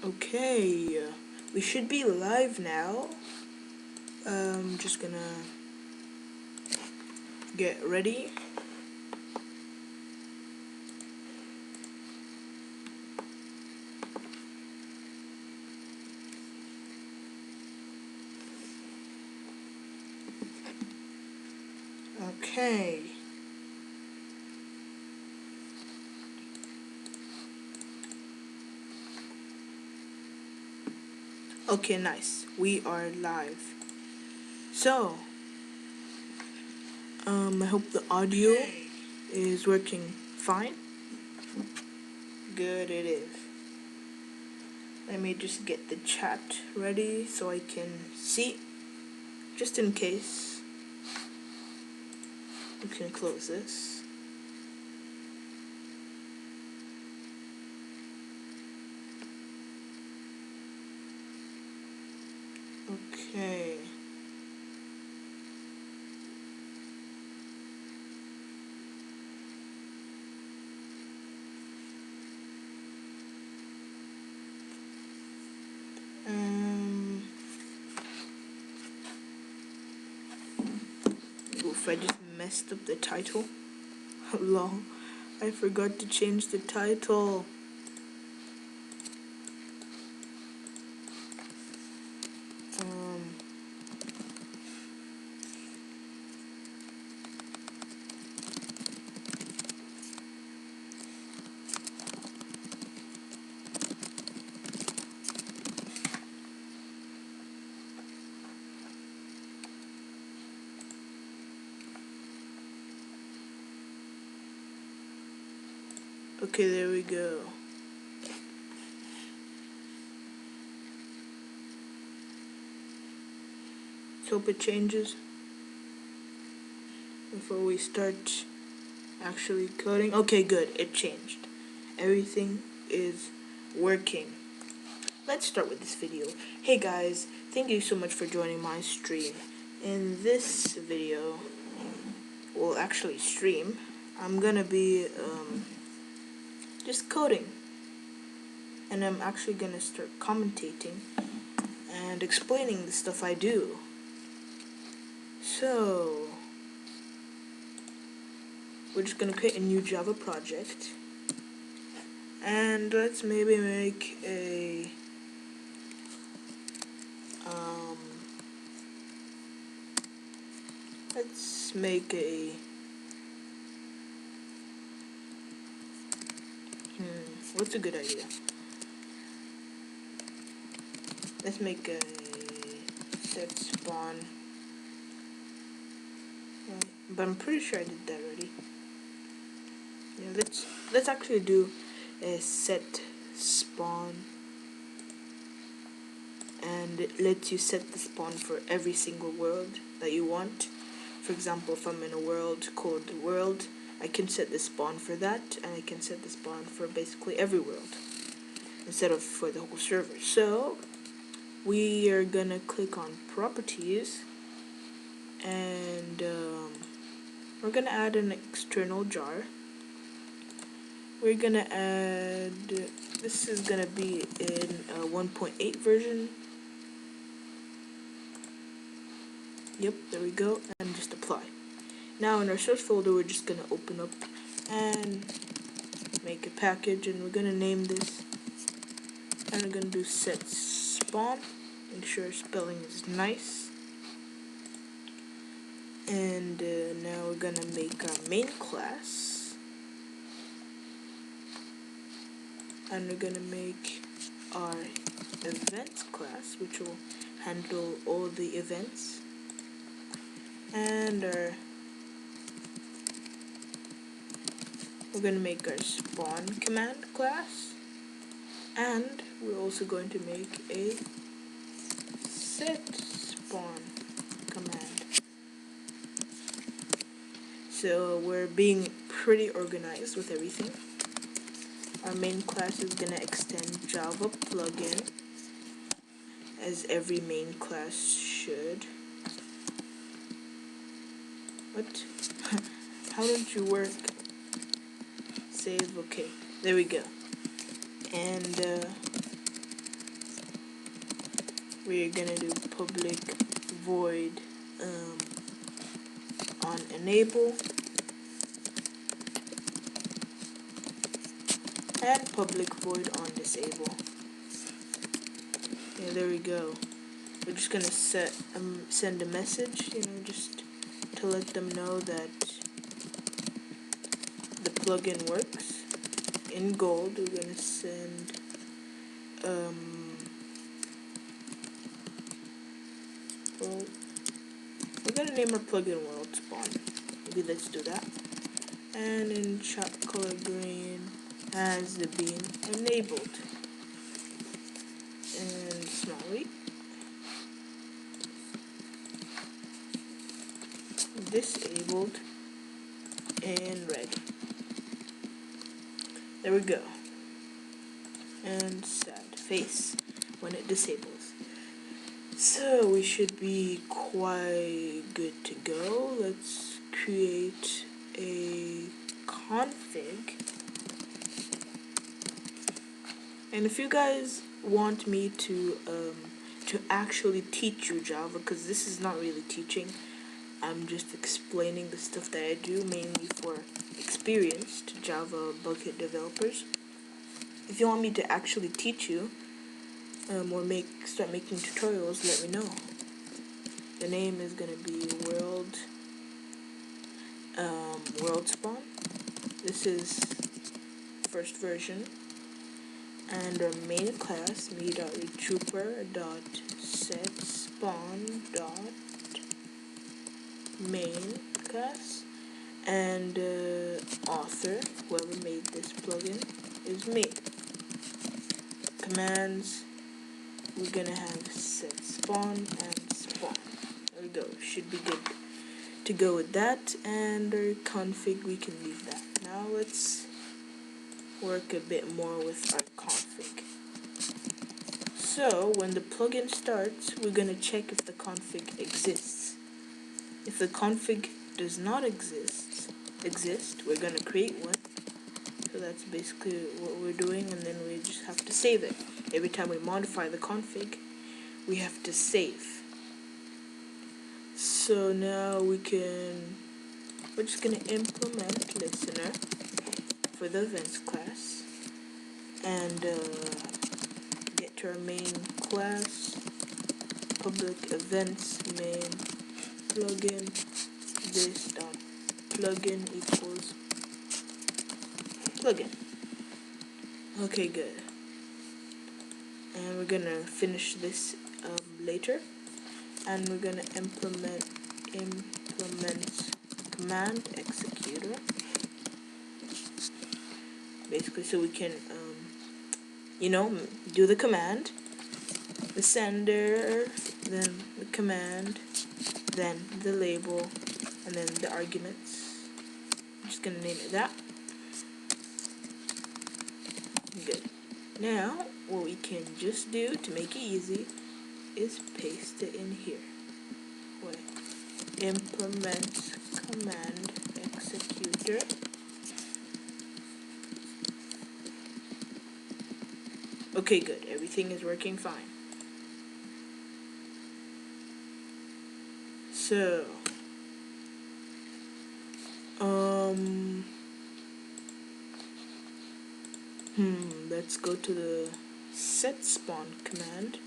Okay, we should be live now. Just gonna get ready. Okay. Okay, nice. We are live. So, I hope the audio is working fine. Good, it is. Let me just get the chat ready so I can see, just in case. We can close this. Okay. Oof, I just messed up the title. Lol. I forgot to change the title. Okay, there we go. Let's hope it changes before we start actually coding. Okay, good. It changed. Everything is working. Let's start with this video. Hey guys, thank you so much for joining my stream. In this video, well, actually stream, I'm gonna be just coding. And I'm actually gonna start commentating and explaining the stuff I do. So, we're just gonna create a new Java project. And let's maybe make a what's a good idea? Let's make a set spawn. But I'm pretty sure I did that already. Yeah, let's actually do a set spawn, and it lets you set the spawn for every single world that you want. For example, if I'm in a world called world, I can set the spawn for that, and I can set the spawn for basically every world instead of for the whole server. So we are gonna click on properties, and we're gonna add an external jar. We're gonna add, this is gonna be in a 1.8 version. Yep, there we go, and just apply. Now in our source folder, we're just gonna open up and make a package, and we're gonna name this, and we're gonna do set spawn. Make sure spelling is nice. And now we're gonna make our main class, and we're gonna make our events class, which will handle all the events, and we're gonna make our spawn command class, and we're also going to make a set spawn command. So we're being pretty organized with everything. Our main class is gonna extend Java plugin, as every main class should. What? How don't you work? Save, okay. There we go. And we're gonna do public void on enable, and public void on disable. Yeah, there we go. We're just gonna send a message, just to let them know that the plugin works. In gold, we're gonna send well, we're gonna name our plugin world spawn. Maybe let's do that. And in chat color green has the beam enabled. And smiley. Disabled and red. There we go. And sad face when it disables. So we should be quite good to go. Let's create a config. And if you guys want me to actually teach you Java, because this is not really teaching, I'm just explaining the stuff that I do, mainly for experienced Java Bukkit developers. If you want me to actually teach you, or start making tutorials, let me know. The name is gonna be world spawn. This is first version, and our main class me.retrooper.setSpawn.main class, and author, whoever made this plugin, is me. Commands, we're gonna have set spawn and spawn. There we go. Should be good to go with that. And our config, we can leave that. Now let's work a bit more with our config. So when the plugin starts, we're gonna check if the config exists. If the config does not exist, we're gonna create one. So that's basically what we're doing, and then we just have to save it. Every time we modify the config, we have to save. So now we're just gonna implement listener for the events class, and get to our main class, public events main plugin, this dot plugin equals plugin. Okay, good. And we're gonna finish this later, and we're gonna implement command executor, basically, so we can do the command, the sender, then the command, then the label, and then the arguments. I'm just gonna name it that. Good. Now what we can just do to make it easy is paste it in here. Wait. Implement command executor. Okay, good. Everything is working fine. So, let's go to the set spawn command,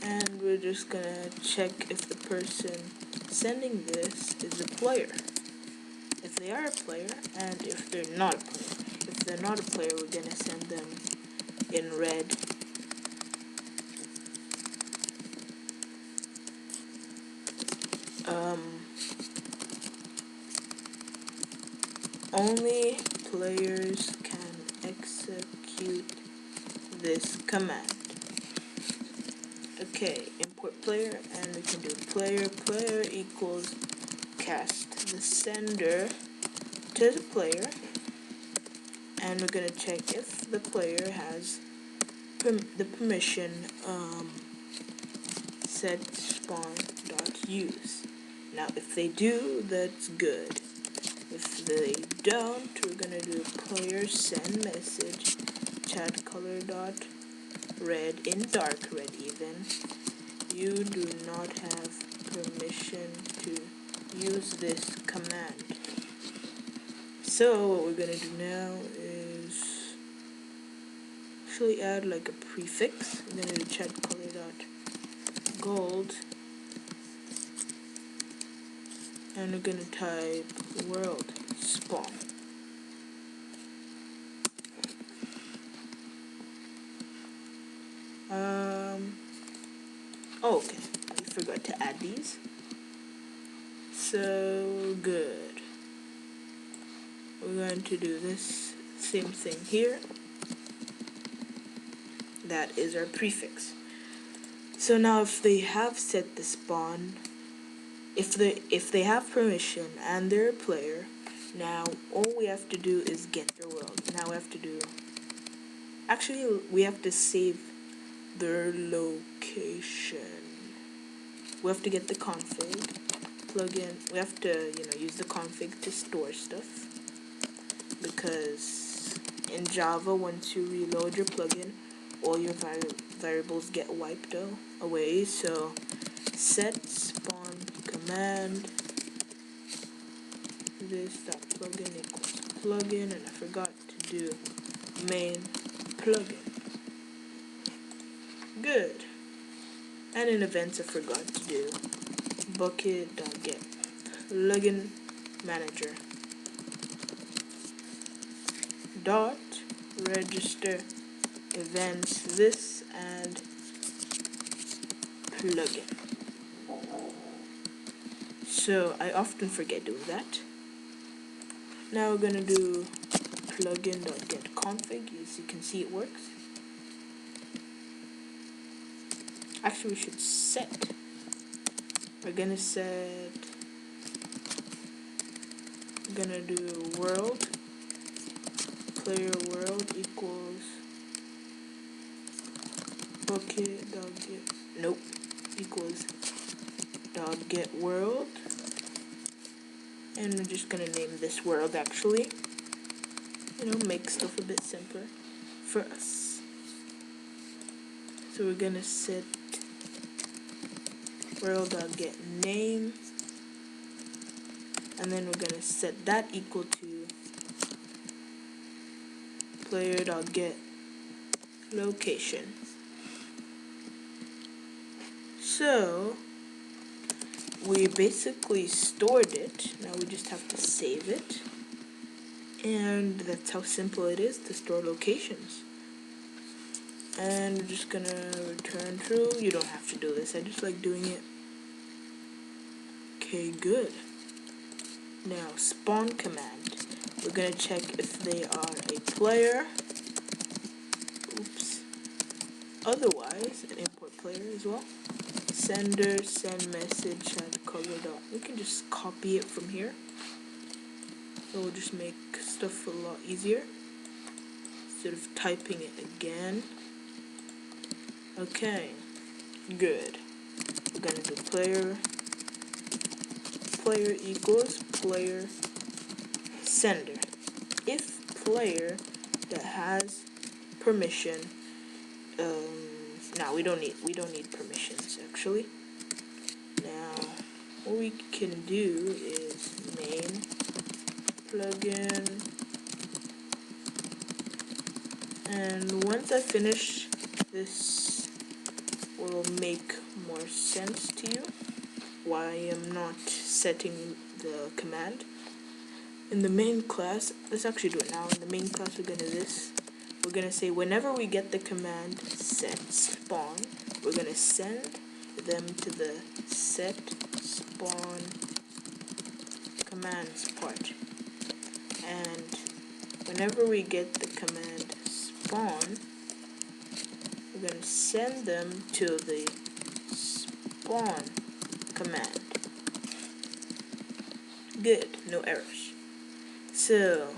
and we're just gonna check if the person sending this is a player. If they are a player, and if they're not a player. If they're not a player, we're gonna send them in red. Only players can execute this command. Okay, import player, and we can do player equals cast the sender to the player, and we're gonna check if the player has the permission set spawn.use. Now if they do, that's good. If they don't, we're gonna do player send message chat color dot red, in dark red even, you do not have permission to use this command. So what we're gonna do now is actually add like a prefix. I'm gonna do chat color dot gold, and we're gonna type world spawn. Oh, okay, I forgot to add these. So good. We're going to do this same thing here. That is our prefix. So now if they have set the spawn, if they have permission and they're a player, now all we have to do is get their world. Now we have to do, actually we have to save their location. We have to get the config plugin. We have to, use the config to store stuff, because in Java, once you reload your plugin, all your variables get wiped away. So set spawn command this dot plugin equals plugin, and I forgot to do main plugin. Good. And in events, I forgot to do Bukkit.get plugin manager dot register events this and plugin. So I often forget doing that. Now we're gonna do plugin.get config. As you can see, it works. Actually, we should set. We're gonna do world, player world equals Bukkit.get, nope, equals .get world, and we're just gonna name this world, actually, make stuff a bit simpler for us. So we're gonna set world.get name, and then we're gonna set that equal to player.get location. So we basically stored it. Now we just have to save it, and that's how simple it is to store locations. And we're just gonna return true. You don't have to do this, I just like doing it. Okay, good. Now spawn command, we're gonna check if they are a player. Oops. Otherwise, an import player as well. Sender, send message at color dot. We can just copy it from here. So we'll just make stuff a lot easier instead of typing it again. Okay, good. We're gonna do player equals player sender. If player that has permission, now we don't need permissions actually. Now what we can do is main plugin, and once I finish this will make more sense to you why I am not setting the command. In the main class, let's actually do it now. In the main class, we're gonna say whenever we get the command set spawn, we're gonna send them to the set spawn commands part. And whenever we get the command spawn, we're gonna send them to the spawn command. Good, no errors. So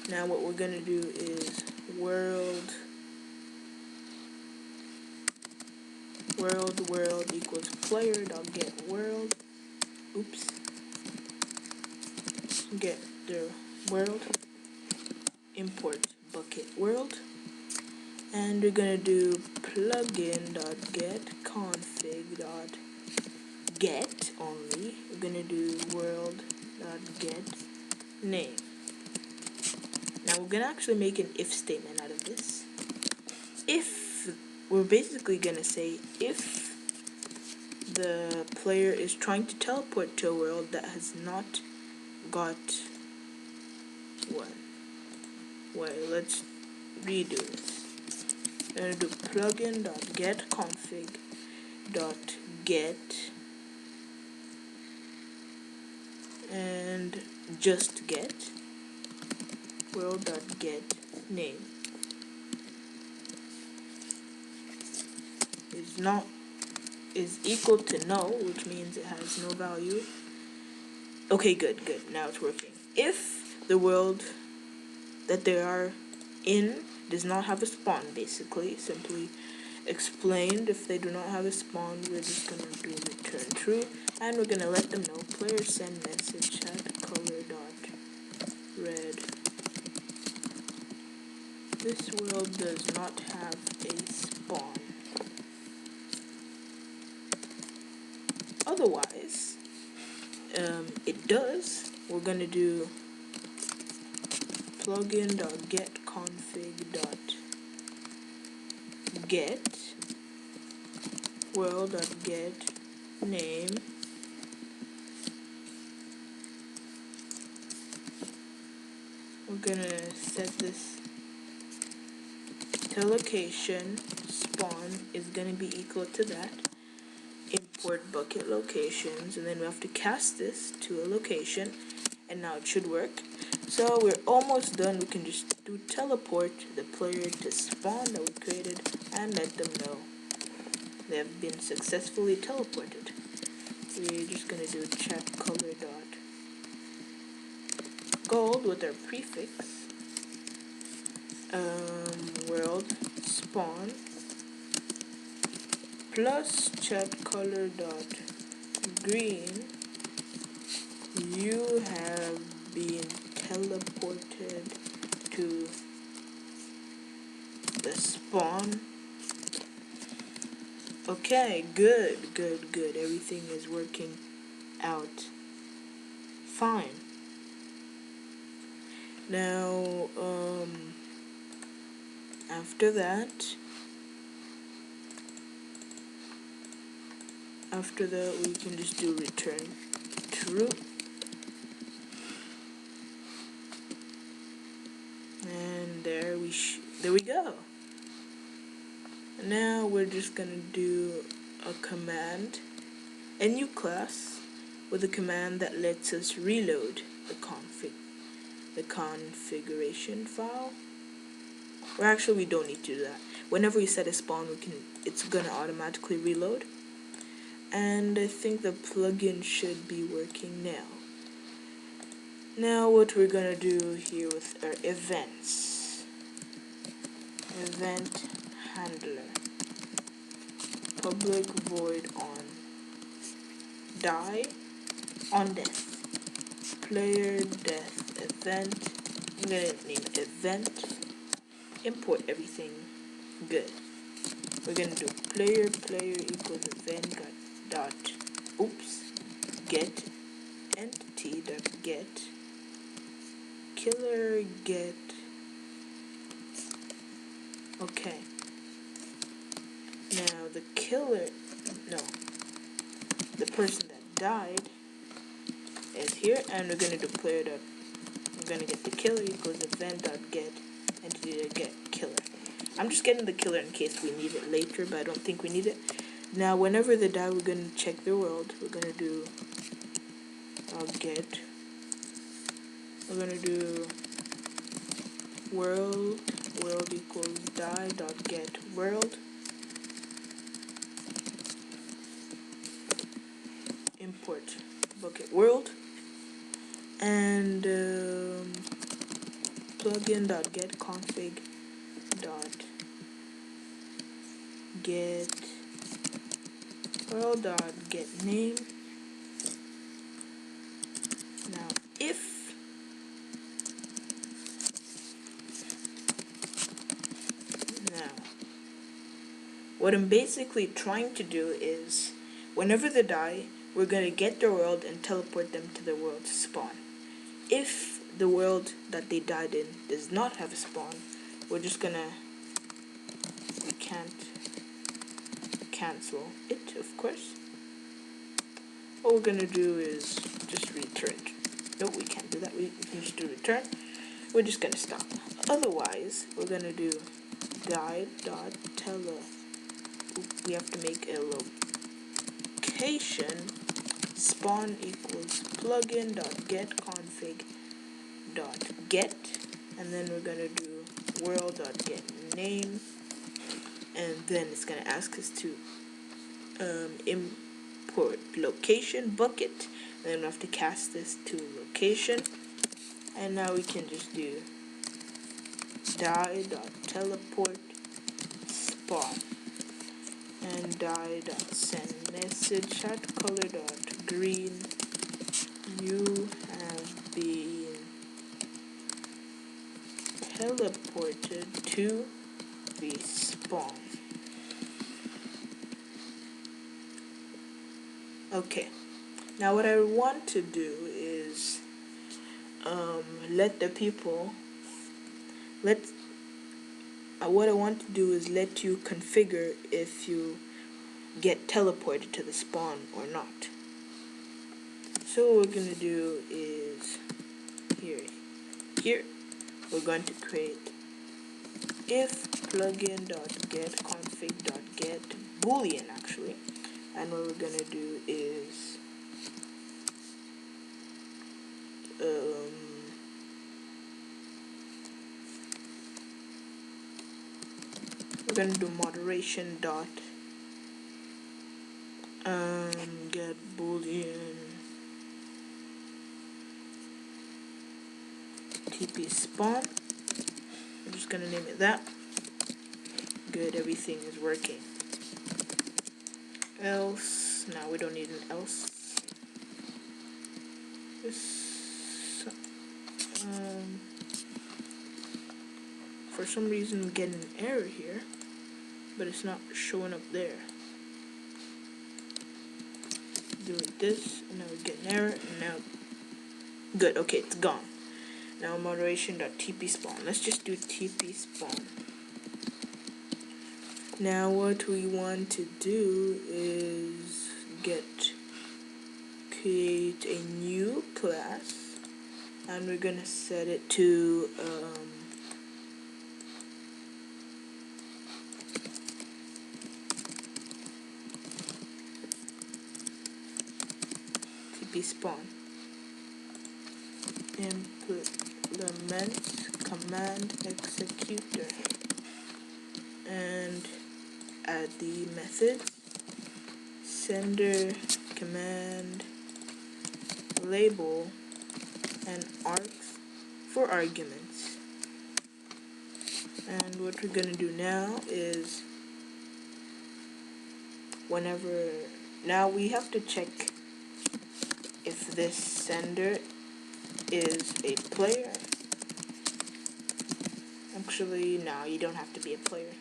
now what we're gonna do is world equals player.get world. Oops. Get the world. Import Bukkit world. and we're gonna do plugin.getConfig.get only. We're gonna do world.get name. Now we're gonna actually make an if statement out of this. If we're basically gonna say if the player is trying to teleport to a world that has not got one. Wait, let's redo this. I'm gonna do plugin.getConfig.get and just get world.get name is equal to null, which means it has no value. Okay, good. Now it's working. If the world that they are in does not have a spawn, basically, simply explained, if they do not have a spawn, we're just gonna do return true, and we're gonna let them know player send message at color.red. This world does not have a spawn. Otherwise, it does. We're gonna do plugin.getConfig.get world.get name we're gonna set this to location. Spawn is gonna be equal to that. Import Bukkit locations, and then we have to cast this to a location, and now it should work. So we're almost done. We can just do teleport the player to spawn that we created and let them know they have been successfully teleported. We're just gonna do check color.gold with our prefix, world spawn plus check color.green. You have been teleported to the spawn. Okay, good. Everything is working out fine. Now, after that we can just do return true. And there we go. Now we're just gonna do a command, a new class with a command that lets us reload the configuration file. Or actually, we don't need to do that. Whenever we set a spawn, it's gonna automatically reload. And I think the plugin should be working now. Now what we're gonna do here with our events. Event handler. Public void on death. Player death event. I'm gonna name it event. Import everything. Good. We're gonna do player equals event get entity get killer get. Okay. Now the person that died is here, and we're gonna do we're gonna get the killer equals event.get entity.get killer. I'm just getting the killer in case we need it later, but I don't think we need it. Now whenever they die, we're gonna check their world. We're gonna do we're gonna do world equals die.get world. Import Bukkit world, and plugin.getConfig.get world.get name. Now What I'm basically trying to do is, whenever they die, we're gonna get their world and teleport them to the world to spawn. If the world that they died in does not have a spawn, we're just gonna, we can't cancel it, of course. What we're gonna do is just return. No, we can't do that. We can just do return. We're just gonna stop. Otherwise, we're gonna do die.tele. We have to make a location. Spawn equals plugin.getConfig.get, and then we're gonna do world.getName, and then it's gonna ask us to import location Bukkit. Then we have to cast this to location, and now we can just do die.teleport spawn and die.send message at color.green. You have been teleported to the spawn. Okay, now what I want to do is let the people what I want to do is let you configure if you get teleported to the spawn or not. So what we're gonna do is here we're going to create if plugin.getConfig.get boolean actually, and what we're gonna do is we're gonna do moderation dot get boolean tp spawn. I'm just gonna name it that. Good, everything is working. Else, now we don't need an else. This, for some reason I'm getting an error here, but it's not showing up there. Doing this, and now we get an error, and now, good, okay, it's gone. Now moderation.tp spawn. Let's just do tp spawn. Now what we want to do is create a new class, and we're gonna set it to tp spawn. Implement command executor and add the methods sender command label and args for arguments. And what we're gonna do now is now we have to check if this sender is a player. Actually, no, you don't have to be a player.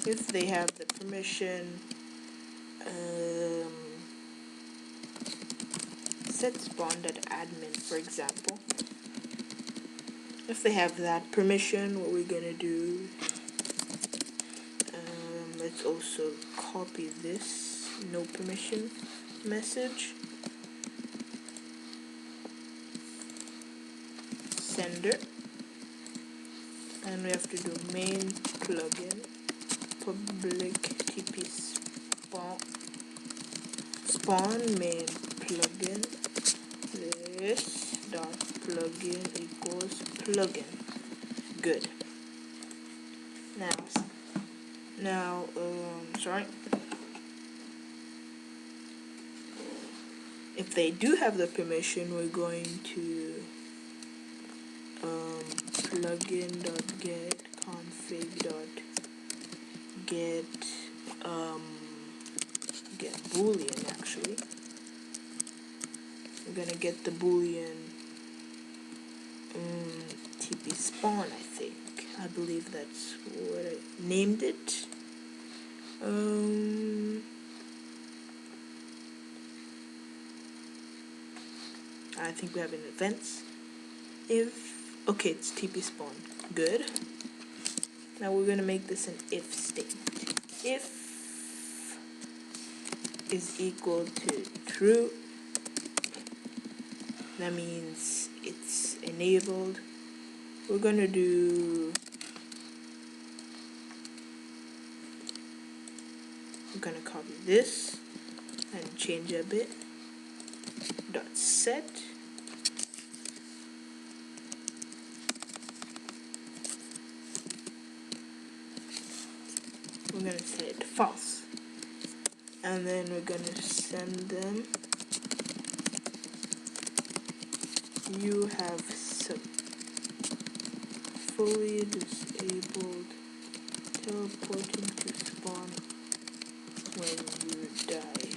If they have the permission, set spawn.admin, for example. If they have that permission, what we're gonna do, let's also copy this no permission message. Sender, and we have to do main plugin public tp spawn main plugin this dot plugin equals plugin. Good. Now sorry, if they do have the permission, we're going to plugin.getConfig.get get boolean. Actually, we're gonna get the boolean tp spawn. I think I believe that's what I named it. I think we have an events. Okay, it's TP spawn. Good. Now we're gonna make this an if statement. If is equal to true, that means it's enabled. We're gonna copy this and change a bit. Dot set. We're gonna set it false, and then we're gonna send them. You have fully disabled teleporting to spawn when you die.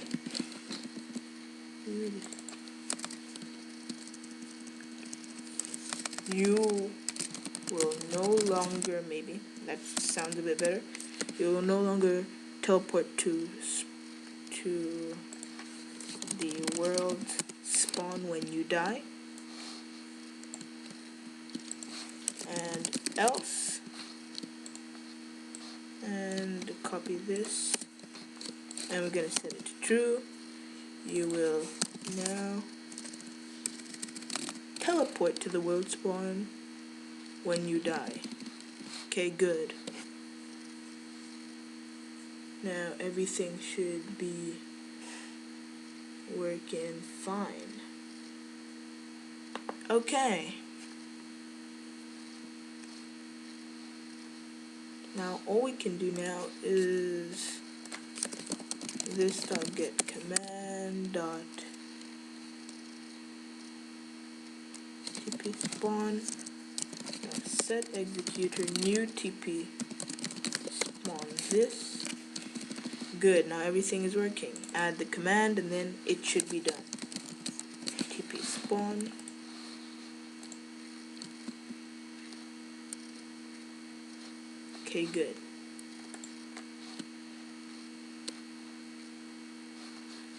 You will no longer, maybe that sounds a bit better. You will no longer teleport to the world spawn when you die. And else, and copy this, and we're gonna set it to true. You will now teleport to the world spawn when you die. Okay, good. Now everything should be working fine. Okay. Now all we can do now is this dot get command dot TP spawn dot set executor new TP spawn this. Good, now everything is working. Add the command and then it should be done. TP spawn. Okay, good.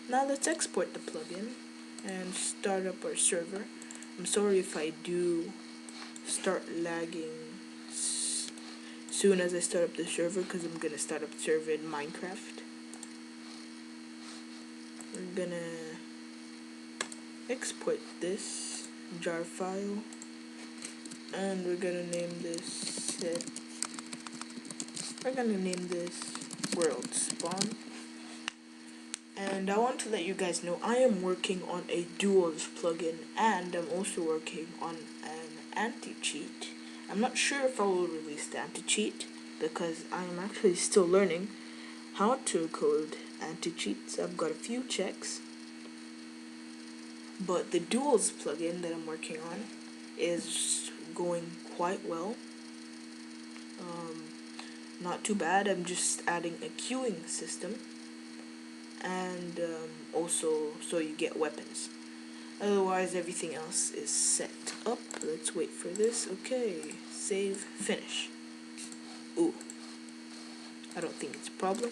Now let's export the plugin and start up our server. I'm sorry if I do start lagging soon as I start up the server, because I'm gonna start up the server in Minecraft. We're gonna export this jar file, and we're gonna name this world spawn. And I want to let you guys know I am working on a duals plugin, and I'm also working on an anti-cheat. I'm not sure if I will release the anti-cheat because I am actually still learning how to code anti-cheats. I've got a few checks, but the duals plugin that I'm working on is going quite well. Not too bad. I'm just adding a queuing system, and also so you get weapons. Otherwise everything else is set up. Let's wait for this. Okay, save, finish. Ooh, I don't think it's a problem.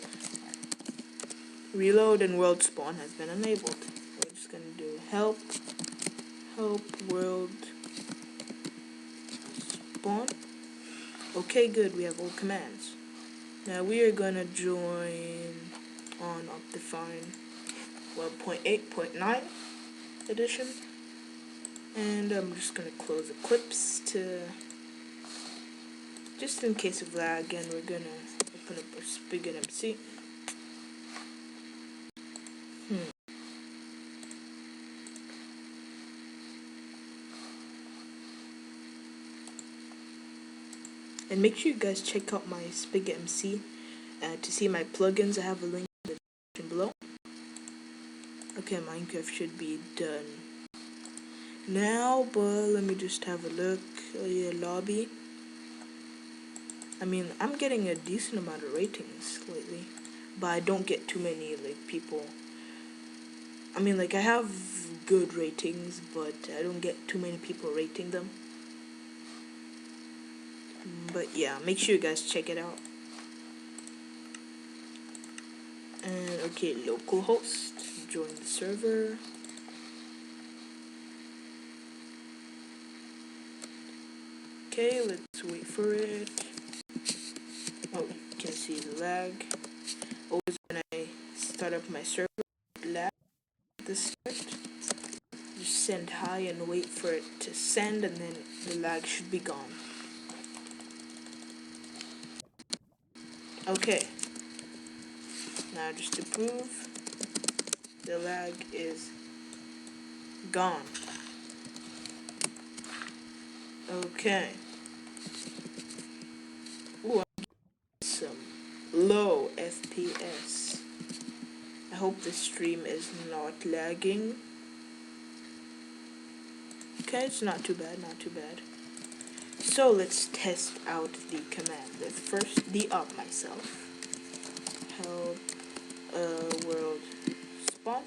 Reload and world spawn has been enabled. We're just gonna do help world spawn. Okay, good, we have all commands. Now we are gonna join on Optifine 1.8.9 edition, and I'm just gonna close Eclipse just in case of lag, and we're gonna open up our Bukkit MC. And make sure you guys check out my Bukkit MC to see my plugins. I have a link in the description below. Okay, Minecraft should be done now, but let me just have a look. Oh yeah, lobby. I mean, I'm getting a decent amount of ratings lately, but I don't get too many people. I mean, I have good ratings, but I don't get too many people rating them. But yeah, make sure you guys check it out. And okay, localhost, join the server. Okay, let's wait for it. Oh, you can see the lag. Always when I start up my server, lag at the start. Just send hi and wait for it to send, and then the lag should be gone. Okay. Now just to prove, the lag is gone. Okay. Ooh, I'm getting some low FPS. I hope this stream is not lagging. Okay, it's not too bad, not too bad. So let's test out the command. Let's first de-op myself. Help world spawn.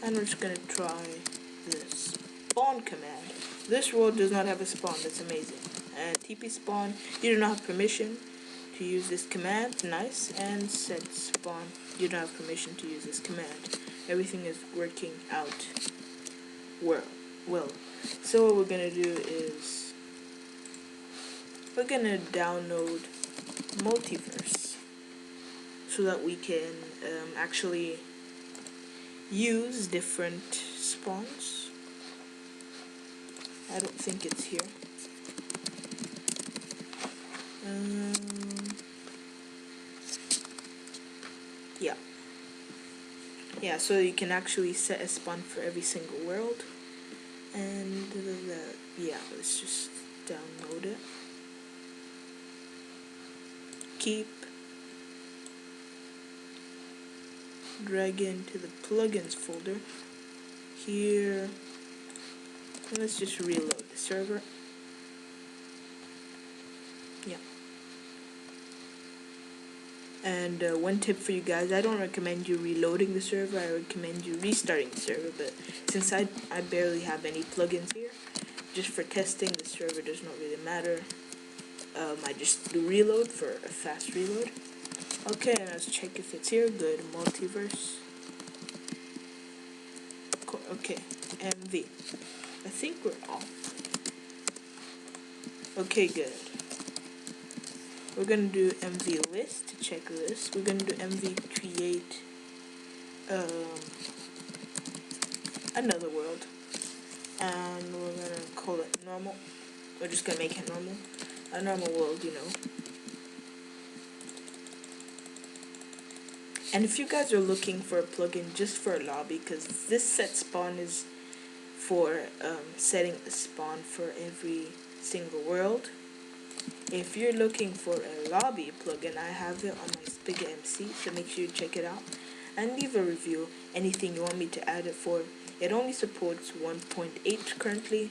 And we're just gonna try this spawn command. This world does not have a spawn, that's amazing. And TP spawn, you do not have permission to use this command, nice. And set spawn, you don't have permission to use this command. Everything is working out well. So what we're gonna do is we're gonna download Multiverse so that we can actually use different spawns. I don't think it's here. Yeah, so you can actually set a spawn for every single world. And yeah, let's just download it. Keep drag into the plugins folder here, and let's just reload the server. Yeah. And one tip for you guys, I don't recommend you reloading the server, I recommend you restarting the server, but since I barely have any plugins here, just for testing, the server does not really matter. I just do reload for a fast reload. Okay, and let's check if it's here. Good, Multiverse. Okay, MV. I think we're off. Okay, good. We're gonna do MV list to check this. We're gonna do MV create another world, and we're gonna call it normal. We're just gonna make it normal, a normal world, you know. And if you guys are looking for a plugin just for a lobby, because this set spawn is for setting a spawn for every single world. If you're looking for a lobby plugin, I have it on my Spigot MC, so make sure you check it out and leave a review. Anything you want me to add it for. It only supports 1.8 currently,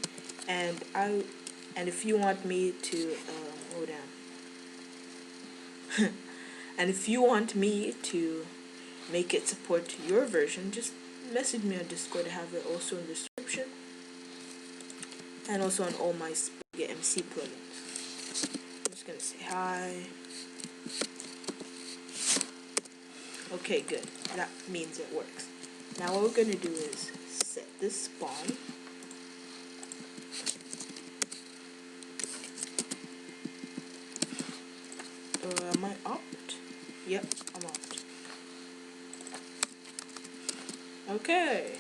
and if you want me to and if you want me to make it support your version, just message me on Discord. I have it also in the description and also on all my Spigot MC plugins. I'm just gonna say hi. Okay, good. That means it works. Now what we're gonna do is set this spawn. Am I opt? Yep, I'm opt. Okay.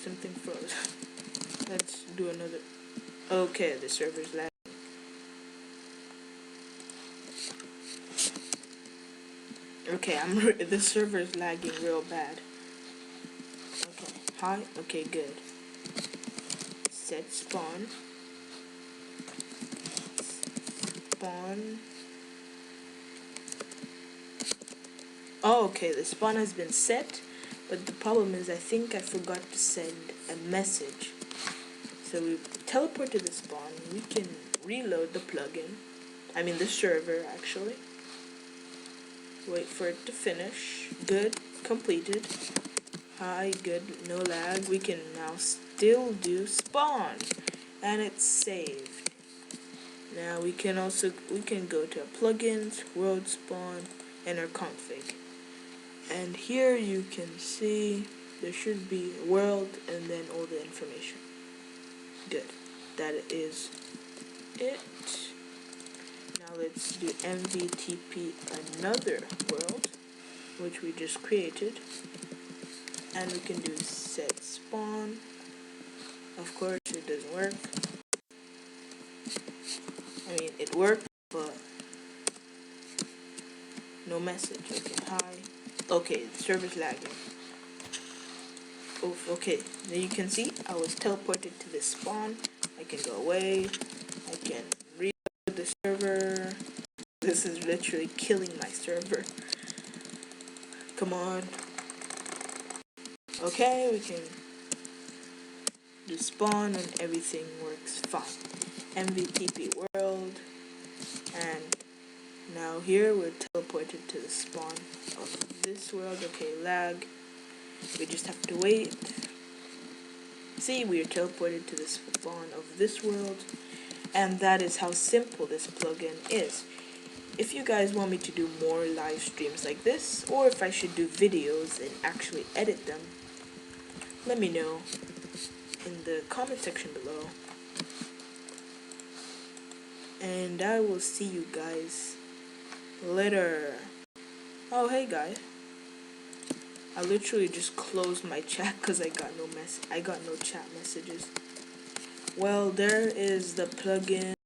Something froze. Let's do another. Okay, the server's lagging. Okay, the server's lagging real bad. Okay, hi. Okay, good. Set spawn. Spawn. Oh, okay, the spawn has been set, but the problem is I think I forgot to send a message. So we teleport to the spawn. We can reload the plugin. I mean the server, actually. Wait for it to finish. Good, completed. Hi, good, no lag. We can now still do spawn, and it's saved. Now we can go to our plugins, world spawn, and our config. And here you can see there should be world and then all the information. Good. That is it. Now let's do mvtp another world, which we just created. And we can do set spawn. Of course it doesn't work. I mean it worked, but no message. Okay, hi. Okay, the server's lagging. Oof, okay, now you can see I was teleported to this spawn. I can go away. I can reload the server. This is literally killing my server. Come on. Okay, we can do spawn and everything works fine. mvtp world, and now here we're teleported to the spawn of this world. Okay, lag. We just have to wait. See, we are teleported to the spawn of this world, and that is how simple this plugin is. If you guys want me to do more live streams like this, or if I should do videos and actually edit them, let me know in the comment section below. And I will see you guys later. Oh, hey guys. I literally just closed my chat because I got no chat messages. Well, there is the plugin.